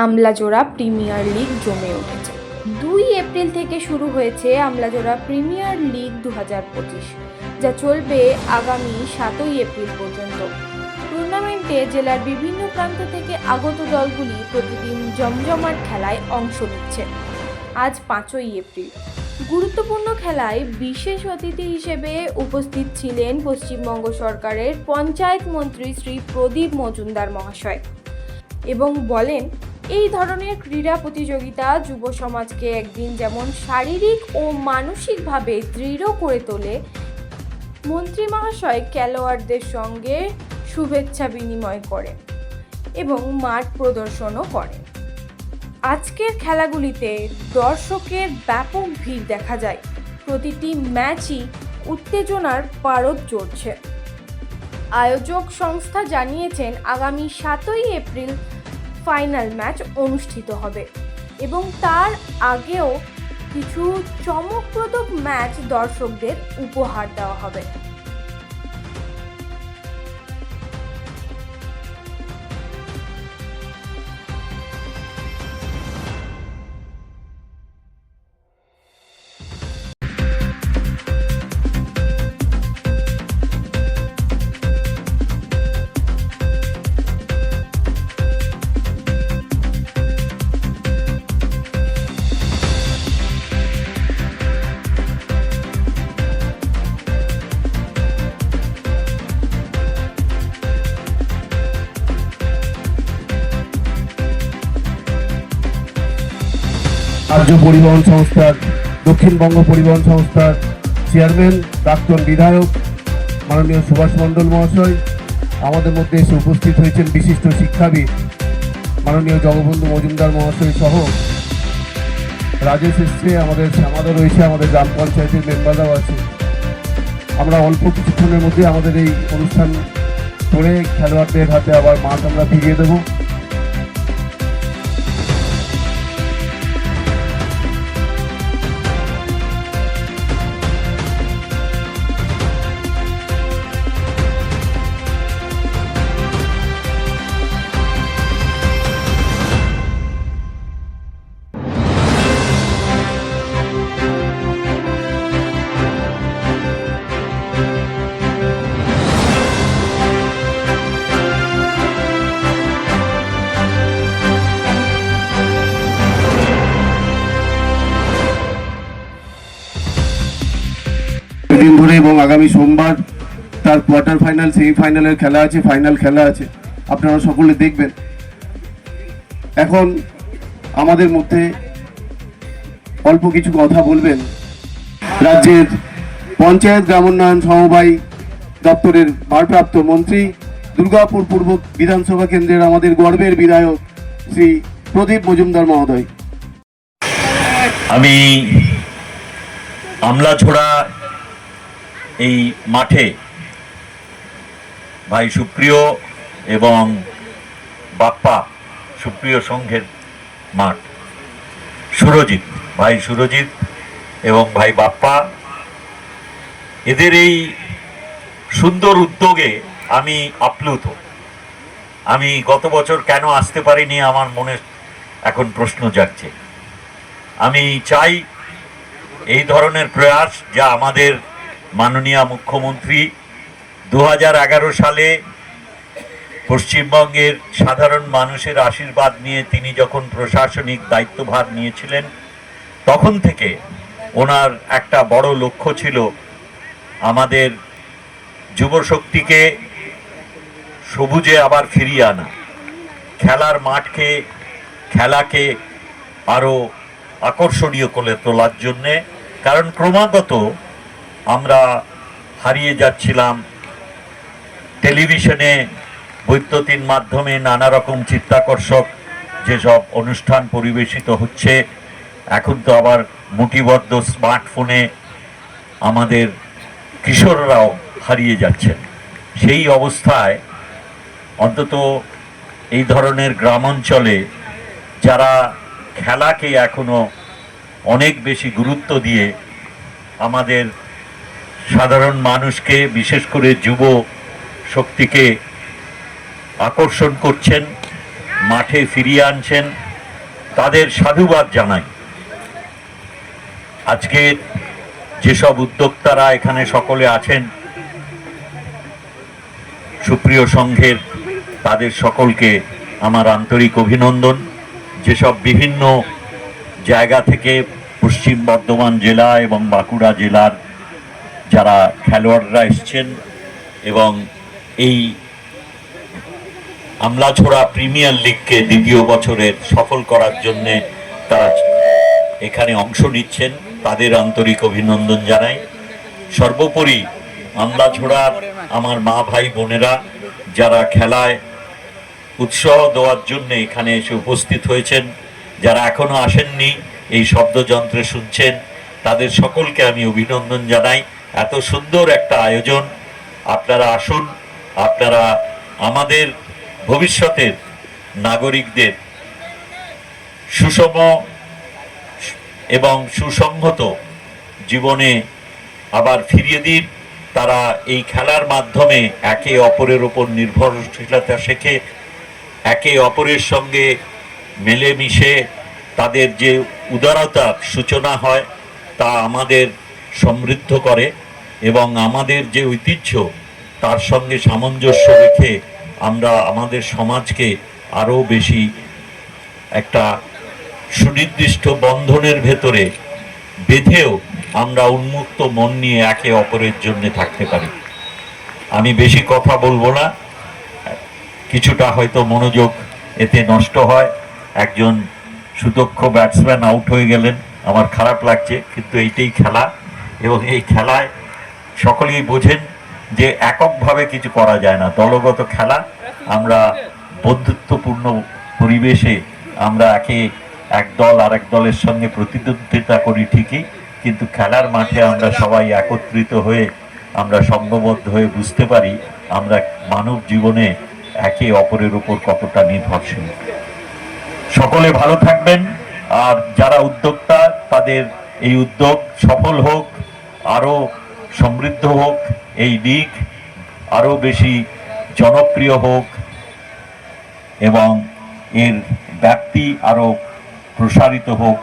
Amlajora premier league জমে উঠেছে। 2 April থেকে শুরু হয়েছে আমলাজোড়া প্রিমিয়ার লিগ 2025, যা চলবে আগামী 7 এপ্রিল পর্যন্ত। টুর্নামেন্টে জেলার বিভিন্ন প্রান্ত থেকে আগত দলগুলি প্রতিদিন জমজমাট খেলায় অংশ নিচ্ছে। আজ 5 এপ্রিল গুরুত্বপূর্ণ খেলায় বিশেষ অতিথি হিসেবে উপস্থিত ছিলেন পশ্চিমবঙ্গ সরকারের পঞ্চায়েত মন্ত্রী শ্রী প্রদীপ মজুমদার মহাশয় এবং বলেন, এই ধরনের ক্রীড়া প্রতিযোগিতা যুব সমাজকে একদিন যেমন শারীরিক ও মানসিকভাবে দৃঢ় করে তোলে, মন্ত্রী মহাশয় খেলোয়াড়দের সঙ্গে শুভেচ্ছা বিনিময় করেন এবং মাঠ প্রদর্শনও করেন। আজকের খেলাগুলিতে দর্শকের ব্যাপক ভিড় দেখা যায়। প্রতিটি ম্যাচই উত্তেজনার পারদ চড়ছে। আয়োজক সংস্থা জানিয়েছেন, আগামী 7 এপ্রিল ফাইনাল ম্যাচ অনুষ্ঠিত হবে এবং তার আগেও কিছু চমকপ্রদ ম্যাচ দর্শকদের উপহার দেওয়া হবে। রাজ্য পরিবহন সংস্থার, দক্ষিণবঙ্গ পরিবহন সংস্থার চেয়ারম্যান, প্রাক্তন বিধায়ক মাননীয় সুভাষ মণ্ডল মহাশয়, আমাদের মধ্যে এসে উপস্থিত হয়েছেন বিশিষ্ট শিক্ষাবিদ মাননীয় জগবন্ধু মজুমদার মহাশয় সহ রাজেশ এসছে, আমাদের শ্যামাদা রয়েছে, আমাদের গ্রাম পঞ্চায়েতের মেম্বাররাও আছে। আমরা অল্প কিছুক্ষণের মধ্যে আমাদের এই অনুষ্ঠান করে খেলোয়াড়দের হাতে আবার মাঠ আমরা ফিরিয়ে দেবো। দিন ধরে এবং আগামী সোমবার তার কোয়ার্টার ফাইনাল, সেমিফাইনালের খেলা আছে, ফাইনাল খেলা আছে, আপনারা সকলে দেখবেন। এখন আমাদের মধ্যে অল্প কিছু কথা বলবেন রাজ্যের পঞ্চায়েত গ্রাম উন্নয়ন সমবায় দপ্তরের ভারপ্রাপ্ত মন্ত্রী, দুর্গাপুর পূর্ব বিধানসভা কেন্দ্রের আমাদের গর্বের বিধায়ক শ্রী প্রদীপ মজুমদার মহোদয়। আমি আমলাছড়া এই মাঠে ভাই সুপ্রিয় এবং বাপ্পা সুপ্রিয় সংঘের মাঠ, সুরজিৎ ভাই সুরজিৎ এবং ভাই বাপ্পা, এদের এই সুন্দর উদ্যোগে আমি আপ্লুত। আমি গত বছর কেন আসতে পারিনি আমার মনে এখন প্রশ্ন জাগছে। আমি চাই এই ধরনের প্রয়াস, যা আমাদের মাননীয় মুখ্যমন্ত্রী 2011 সালে পশ্চিমবঙ্গের সাধারণ মানুষের আশীর্বাদ নিয়ে তিনি যখন প্রশাসনিক দায়িত্বভার নিয়েছিলেন, তখন থেকে ওনার একটা বড় লক্ষ্য ছিল আমাদের যুবশক্তিকে সবুজে আবার ফিরিয়ে আনা, খেলার মাঠকে, খেলাকে আরও আকর্ষণীয় করে তোলার জন্যে। কারণ ক্রমাগত আমরা হারিয়ে যাচ্ছিলাম। টেলিভিশনে বৈদ্যুতিন মাধ্যমে নানা রকম চিত্তাকর্ষক যেসব অনুষ্ঠান পরিবেশিত হচ্ছে, এখন তো আবার মুঠিবদ্ধ স্মার্টফোনে আমাদের কিশোররাও হারিয়ে যাচ্ছেন। সেই অবস্থায় অন্তত এই ধরনের গ্রামাঞ্চলে যারা খেলাকে এখনো অনেক বেশি গুরুত্ব দিয়ে আমাদের সাধারণ মানুষকে, বিশেষ করে যুব শক্তিকে আকর্ষণ করছেন, মাঠে ফিরিয়ে আনছেন, তাদের সাধুবাদ জানাই। আজকে যেসব উদ্যোক্তারা এখানে সকলে আছেন সুপ্রিয় সংঘের, তাদের সকলকে আমার আন্তরিক অভিনন্দন। যেসব বিভিন্ন জায়গা থেকে পশ্চিম বর্ধমান জেলা এবং বাঁকুড়া জেলার যারা খেলোয়াড়রা এসছেন এবং এই আমলাছড়া প্রিমিয়ার লিগকে দ্বিতীয় বছরের সফল করার জন্য তারা এখানে অংশ নিচ্ছেন, তাদের আন্তরিক অভিনন্দন জানাই। সর্বোপরি আমলাছড়ার আমার মা ভাই বোনেরা যারা খেলায় উৎসাহ দেওয়ার জন্য এখানে এসে উপস্থিত হয়েছেন, যারা এখনো আসেননি এই শব্দযন্ত্রে শুনছেন, তাদের সকলকে আমি অভিনন্দন জানাই। এত সুন্দর একটা আয়োজন, আপনারা আসুন, আপনারা আমাদের ভবিষ্যতের নাগরিকদের সুষম এবং সুসংহত জীবনে আবার ফিরিয়ে দিন। তারা এই খেলার মাধ্যমে একে অপরের ওপর নির্ভরশীলতা শেখে, একে অপরের সঙ্গে মিলেমিশে তাদের যে উদারতার সূচনা হয় তা আমাদের সমৃদ্ধ করে এবং আমাদের যে ঐতিহ্য তার সঙ্গে সামঞ্জস্য রেখে আমরা আমাদের সমাজকে আরও বেশি একটা সুনির্দিষ্ট বন্ধনের ভেতরে বেঁধেও আমরা উন্মুক্ত মন নিয়ে একে অপরের জন্য থাকতে পারি। আমি বেশি কথা বলবো না, কিছুটা হয়তো মনোযোগ এতে নষ্ট হয়। একজন সুদক্ষ ব্যাটসম্যান আউট হয়ে গেলেন, আমার খারাপ লাগছে, কিন্তু এইটাই খেলা এবং এই খেলায় সকলেই বোঝেন যে এককভাবে কিছু করা যায় না, দলগত খেলা। আমরা বন্ধুত্বপূর্ণ পরিবেশে আমরা এক দল আরেক দলের সঙ্গে প্রতিদ্বন্দ্বিতা করি ঠিকই, কিন্তু খেলার মাঠে আমরা সবাই একত্রিত হয়ে আমরা সঙ্গবদ্ধ হয়ে বুঝতে পারি আমরা মানব জীবনে একে অপরের উপর কতটা নির্ভরশীল। সকলে ভালো থাকবেন, আর যারা উদ্যোক্তা তাদের এই উদ্যোগ সফল হোক, আরও সমৃদ্ধ হোক, এই লিগ আরও বেশি জনপ্রিয় হোক এবং এর ব্যাপ্তি আরও প্রসারিত হোক,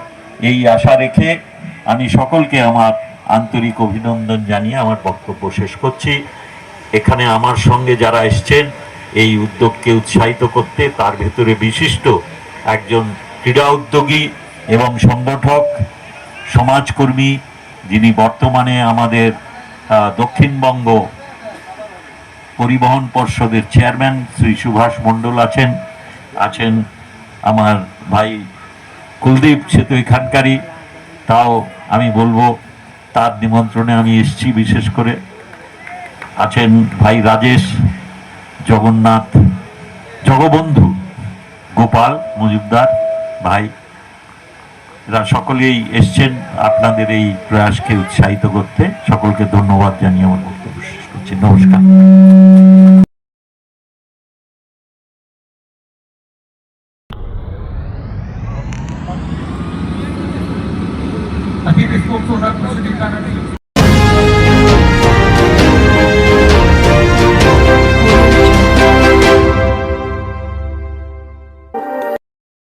এই আশা রেখে আমি সকলকে আমার আন্তরিক অভিনন্দন জানিয়ে আমার বক্তব্য শেষ করছি। এখানে আমার সঙ্গে যারা এসছেন এই উদ্যোগকে উৎসাহিত করতে, তার ভেতরে বিশিষ্ট একজন ক্রীড়া উদ্যোগী এবং সংগঠক সমাজকর্মী, যিনি বর্তমানে আমাদের দক্ষিণবঙ্গ পরিবহন পর্ষদের চেয়ারম্যান শ্রী সুভাষ মণ্ডল আছেন আমার ভাই কুলদীপ, সে তো এখানকারই, তাও আমি বলবো তার নিমন্ত্রণে আমি এসেছি। বিশেষ করে আছেন ভাই রাজেশ, জগন্নাথ, জগবন্ধু, গোপাল মজুমদার ভাই, এরা সকলেই এসছেন আপনাদের এই প্রয়াসকে উৎসাহিত করতে। সকলকে ধন্যবাদ জানিয়ে আমার বক্তব্য শেষ করছি। নমস্কার। Aquí discurso una